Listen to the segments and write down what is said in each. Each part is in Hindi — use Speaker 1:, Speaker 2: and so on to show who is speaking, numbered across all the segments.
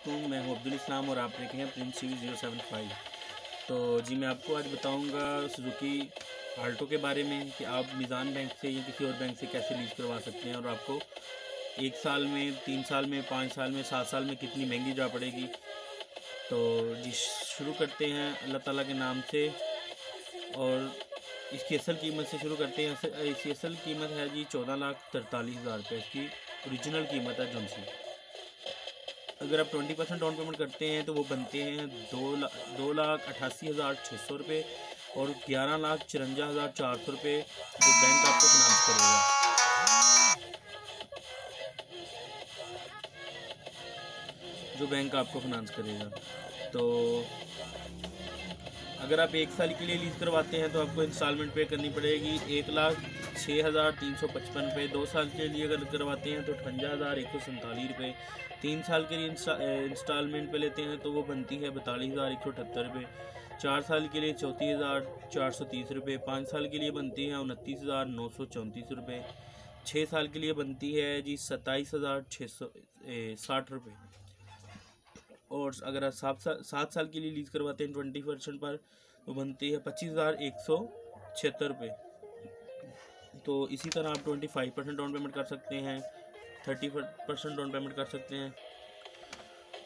Speaker 1: वालेकुम, मैं हूं अब्दुल इस्लाम और आप देख रहे हैं प्रिंस टीवी 075। तो जी मैं आपको आज बताऊंगा सुजुकी आल्टो के बारे में कि आप मीज़ान बैंक से या किसी और बैंक से कैसे लीज़ करवा सकते हैं और आपको 1 साल में, 3 साल में, 5 साल में, 7 साल में कितनी महंगी जा पड़ेगी। तो जी शुरू करते हैं अल्लाह ताला के नाम से और इसकी असल कीमत से शुरू करते हैं। इसकी असल कीमत है जी 14,43,000 रुपये। इसकी ओरिजिनल कीमत है जोन सी। अगर आप 20% डाउन पेमेंट करते हैं तो वो बनते हैं 2,88,600 रुपये और 11,54,400 रुपये जो बैंक आपको फिनांस करेगा। तो अगर आप 1 साल के लिए लीज़ करवाते हैं तो आपको इंस्टॉलमेंट पे करनी पड़ेगी 1,06,355 रुपये। 2 साल के लिए अगर करवाते हैं तो 58,147 रुपये। 3 साल के लिए इंस्टॉलमेंट पे लेते हैं तो वो बनती है 42,178 रुपये। 4 साल के लिए 34,430 रुपये। 5 साल के लिए बनती है 29,934 रुपये। 6 साल के लिए बनती है जी 27,660 रुपये। और अगर आप 7 साल के लिए लीज़ करवाते हैं 20% पर तो बनती है 25,176 रुपये। तो इसी तरह आप 25% डाउन पेमेंट कर सकते हैं, 30% डाउन पेमेंट कर सकते हैं,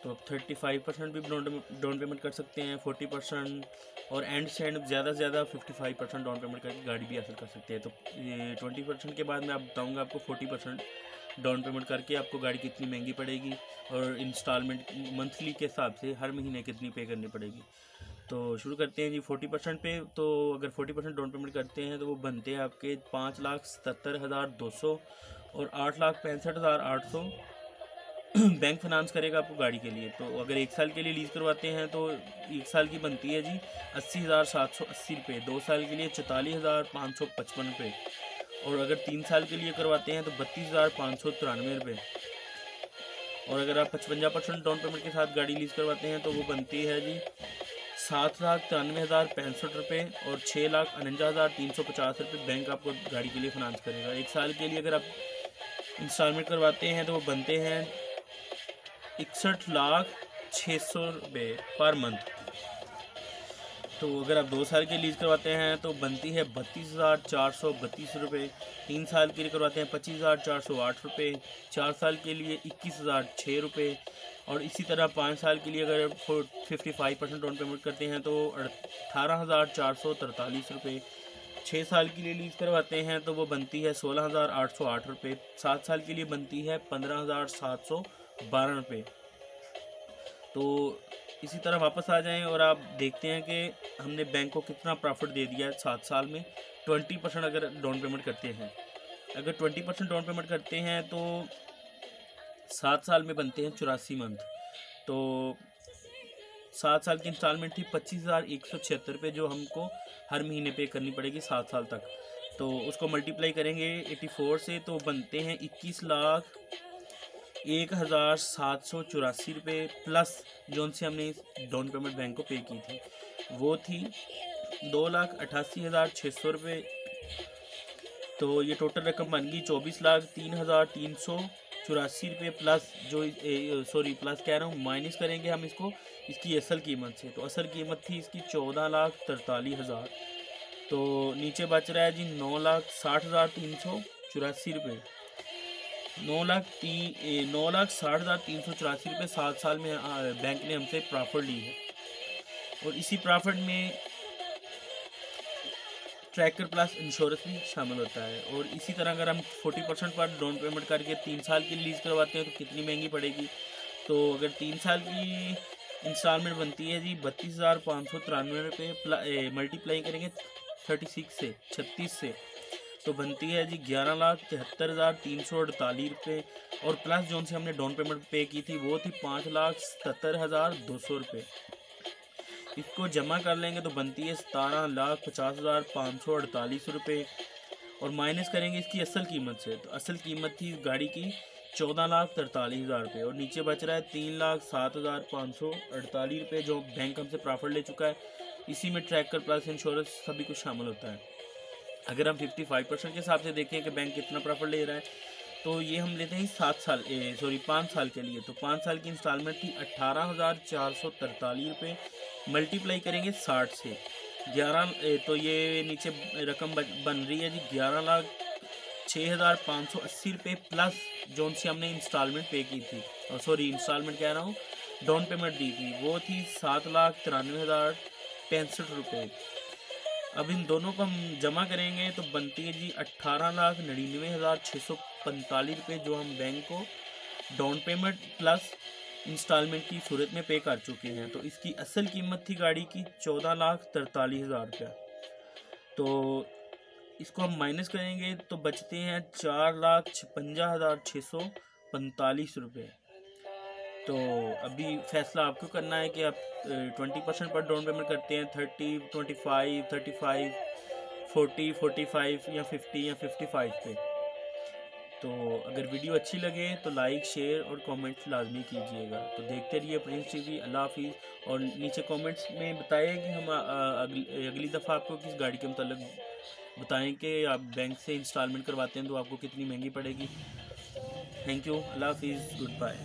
Speaker 1: तो आप 35% भी डाउन पेमेंट कर सकते हैं, 40% और एंड से एंड ज़्यादा से ज़्यादा 55% डाउन पेमेंट करके गाड़ी भी हासिल कर सकते हैं। तो 20% के बाद मैं आप बताऊँगा आपको 40% डाउन पेमेंट करके आपको गाड़ी कितनी महंगी पड़ेगी और इंस्टॉलमेंट मंथली के हिसाब से हर महीने कितनी पे करनी पड़ेगी। तो शुरू करते हैं जी 40% पे। तो अगर 40% डाउन पेमेंट करते हैं तो वो बनते हैं आपके 5,77,200 और 8,65,800 बैंक फाइनेंस करेगा आपको गाड़ी के लिए। तो अगर 1 साल के लिए लीज़ करवाते हैं तो 1 साल की बनती है जी 80,780 रुपये। 2 साल के लिए 44,555 रुपये और अगर 3 साल के लिए करवाते हैं तो 32,593 रुपये। और अगर आप 55% डाउन पेमेंट के साथ गाड़ी लीज़ करवाते हैं तो वो बनती है जी 7,93,065 रुपये और 6,49,350 रुपये बैंक आपको गाड़ी के लिए फाइनेंस करेगा। 1 साल के लिए अगर आप इंस्टॉलमेंट करवाते हैं तो वो बनते हैं 61,06,000 रुपये पर मंथ। तो अगर आप 2 साल के लीज़ करवाते हैं तो बनती है 32,432 रुपये। 3 साल के लिए करवाते हैं 25,408 रुपये। 4 साल के लिए 21,006 रुपये और इसी तरह 5 साल के लिए अगर 55% डाउन पेमेंट करते हैं तो 18,443 रुपये। 6 साल के लिए लीज़ करवाते हैं तो वो बनती है 16,808 रुपये। 7 साल के लिए बनती है 15,712 रुपये। तो इसी तरह वापस आ जाएं और आप देखते हैं कि हमने बैंक को कितना प्रॉफिट दे दिया है 7 साल में। 20% अगर डाउन पेमेंट करते हैं, अगर 20% डाउन पेमेंट करते हैं तो 7 साल में बनते हैं 84 मंथ। तो 7 साल की इंस्टॉलमेंट थी 25,176 रुपये जो हमको हर महीने पे करनी पड़ेगी 7 साल तक। तो उसको मल्टीप्लाई करेंगे 84 से तो बनते हैं 21,01,784 रुपये प्लस जोन से हमने डाउन पेमेंट बैंक को पे की थी वो थी 2,88,600 रुपये। तो ये टोटल रकम बन गई 24,03,384 रुपये प्लस प्लस कह रहा हूँ, माइनस करेंगे हम इसको इसकी असल कीमत से। तो असल कीमत थी इसकी 14,43,000। तो नीचे बच रहा है जी 9,60,384 रुपये। 9,60,384 रुपये 7 साल में बैंक ने हमसे प्रॉफिट ली है और इसी प्रॉफिट में ट्रैकर प्लस इंश्योरेंस भी शामिल होता है। और इसी तरह अगर हम 40% पर डाउन पेमेंट करके 3 साल की लीज़ करवाते हैं तो कितनी महंगी पड़ेगी। तो अगर 3 साल की इंस्टॉलमेंट बनती है जी 32,593 रुपये मल्टीप्लाई करेंगे 36 से तो बनती है जी 11,73,348 रुपये और प्लस जोन से हमने डाउन पेमेंट पे की थी वो थी 5,77,200 रुपये। इसको जमा कर लेंगे तो बनती है 17,50,548 रुपये और माइनस करेंगे इसकी असल कीमत से। तो असल कीमत थी गाड़ी की 14,43,000 रुपये और नीचे बच रहा है 3,07,548 रुपये जो बैंक हमसे प्रॉफिट ले चुका है। इसी में ट्रैकर प्लस इंश्योरेंस सभी कुछ शामिल होता है। अगर हम 55% के हिसाब से देखें कि बैंक कितना प्रॉफिट ले रहा है तो ये हम लेते हैं 5 साल के लिए। तो 5 साल की इंस्टॉलमेंट थी 18,443 रुपये, मल्टीप्लाई करेंगे 60 से 11, तो ये नीचे रकम बन रही है जी 11,06,580 रुपये प्लस जो सी हमने इंस्टॉलमेंट पे की थी, इंस्टॉलमेंट कह रहा हूँ, डाउन पेमेंट दी थी, वो थी 7,93,065 रुपये। अब इन दोनों को हम जमा करेंगे तो बनती है जी 18,99,645 रुपये, जो हम बैंक को डाउन पेमेंट प्लस इंस्टॉलमेंट की सूरत में पे कर चुके हैं। तो इसकी असल कीमत थी गाड़ी की 14,43,000 रुपया। तो इसको हम माइनस करेंगे तो बचते हैं 4,56,645 रुपये। तो अभी फैसला आपको करना है कि आप 20% पर डाउन पेमेंट करते हैं, 30, 25, 35, 40, 45 या 50 या 55 पे। तो अगर वीडियो अच्छी लगे तो लाइक, शेयर और कमेंट्स लाजमी कीजिएगा। तो देखते रहिए प्रिंस टीवी। अल्लाह हाफिज़। और नीचे कमेंट्स में बताइए कि हम अगली दफ़ा आपको किस गाड़ी के मतलब बताएं कि आप बैंक से इंस्टॉलमेंट करवाते हैं तो आपको कितनी महंगी पड़ेगी। थैंक यू, अल्लाह हाफिज़, गुड बाय।